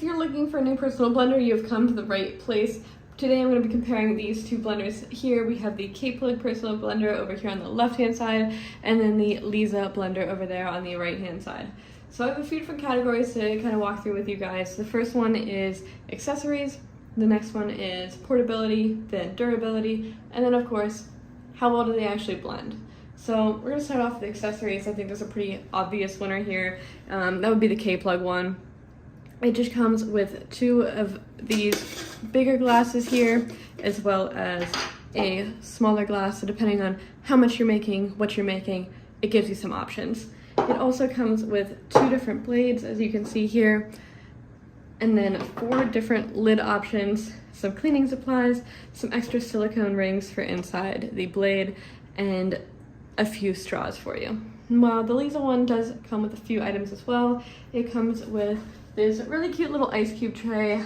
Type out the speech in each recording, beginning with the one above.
you're looking for a new personal blender, you've come to the right place. Today I'm going to be comparing these two blenders here. We have the KEPLUG personal blender over here on the left hand side, and then the LEZAA blender over there on the right hand side. So I have a few different categories to kind of walk through with you guys. The first one is accessories, the next one is portability, then durability, and then of course, how well do they actually blend? So we're going to start off with accessories. I think there's a pretty obvious winner here. That would be the KEPLUG one. It just comes with two of these bigger glasses here, as well as a smaller glass. So depending on how much you're making, what you're making, it gives you some options. It also comes with two different blades, as you can see here, and then 4 different lid options, some cleaning supplies, some extra silicone rings for inside the blade, and a few straws for you. While the LEZAA one does come with a few items as well, it comes with this really cute little ice cube tray.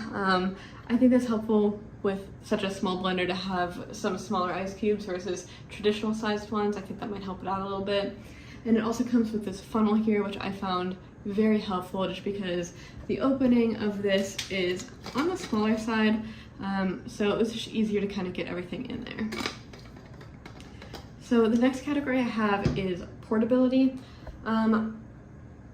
I think that's helpful with such a small blender to have some smaller ice cubes versus traditional sized ones. I think that might help it out a little bit. And it also comes with this funnel here, which I found very helpful just because the opening of this is on the smaller side, so it was just easier to kind of get everything in there. So the next category I have is portability.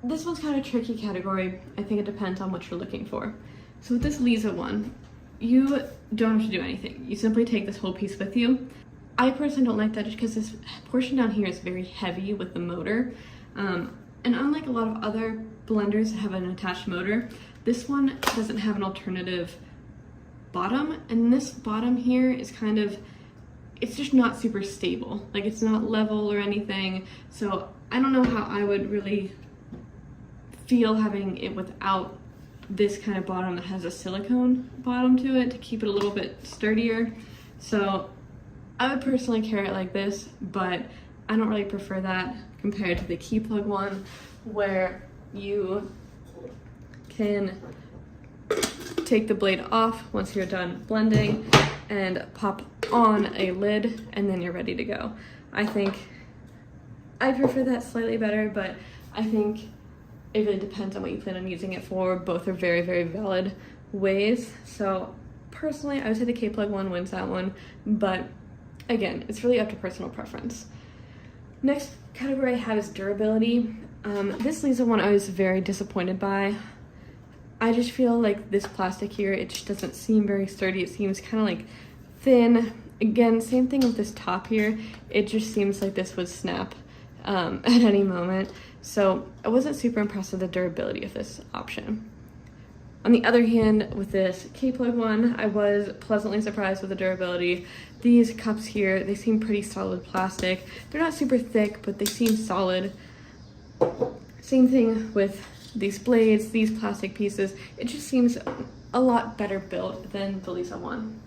This one's kind of a tricky category. I think it depends on what you're looking for. So with this LEZAA one, you don't have to do anything. You simply take this whole piece with you. I personally don't like that just because this portion down here is very heavy with the motor. And unlike a lot of other blenders that have an attached motor, this one doesn't have an alternative bottom. And this bottom here is kind of, it's just not super stable. Like, it's not level or anything. So I don't know how I would really feel having it without this kind of bottom that has a silicone bottom to it to keep it a little bit sturdier. So I would personally carry it like this, but I don't really prefer that compared to the KEPLUG one, where you can take the blade off once you're done blending and pop on a lid, and then you're ready to go. I think I prefer that slightly better, but I think it really depends on what you plan on using it for. Both are very, very valid ways. So personally, I would say the KEPLUG one wins that one, but again, it's really up to personal preference. Next category I have is durability. This LEZAA one I was very disappointed by. I just feel like this plastic here, it just doesn't seem very sturdy. It seems kind of like thin. Again, same thing with this top here. It just seems like this would snap at any moment. So I wasn't super impressed with the durability of this option. On the other hand, with this KEPLUG one, I was pleasantly surprised with the durability. These cups here, they seem pretty solid plastic. They're not super thick, but they seem solid. Same thing with these blades, these plastic pieces. It just seems a lot better built than the LEZAA one.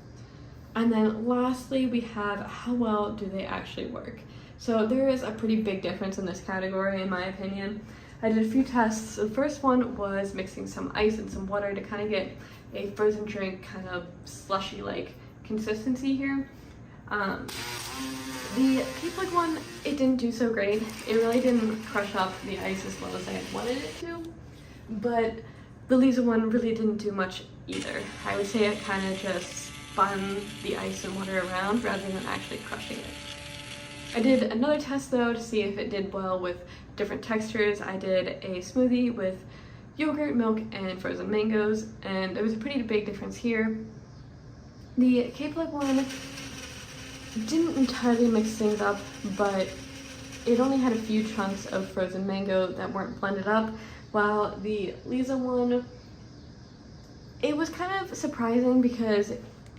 And then lastly, we have how well do they actually work? So there is a pretty big difference in this category, in my opinion. I did a few tests. The first one was mixing some ice and some water to kind of get a frozen drink kind of slushy-like consistency here. The KEPLUG one, it didn't do so great. It really didn't crush up the ice as well as I had wanted it to, but the LEZAA one really didn't do much either. I would say it kind of just spun the ice and water around rather than actually crushing it. I did another test though to see if it did well with different textures. I did a smoothie with yogurt, milk, and frozen mangoes, and there was a pretty big difference here. The KEPLUG one didn't entirely mix things up, but it only had a few chunks of frozen mango that weren't blended up, while the LEZAA one, it was kind of surprising because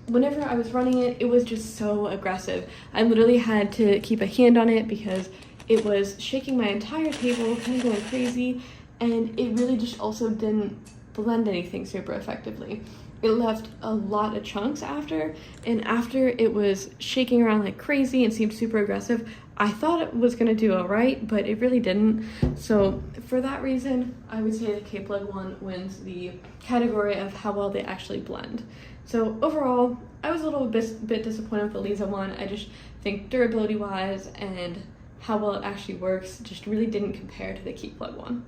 whenever I was running it, it was just so aggressive. I literally had to keep a hand on it because it was shaking my entire table, kind of going crazy, and it really just also didn't blend anything super effectively. It left a lot of chunks after, and after it was shaking around like crazy and seemed super aggressive, I thought it was gonna do all right, but it really didn't. So for that reason, I would say the KEPLUG one wins the category of how well they actually blend. So overall, I was a little bit disappointed with the LEZAA one. I just think durability wise and how well it actually works just really didn't compare to the KEPLUG one.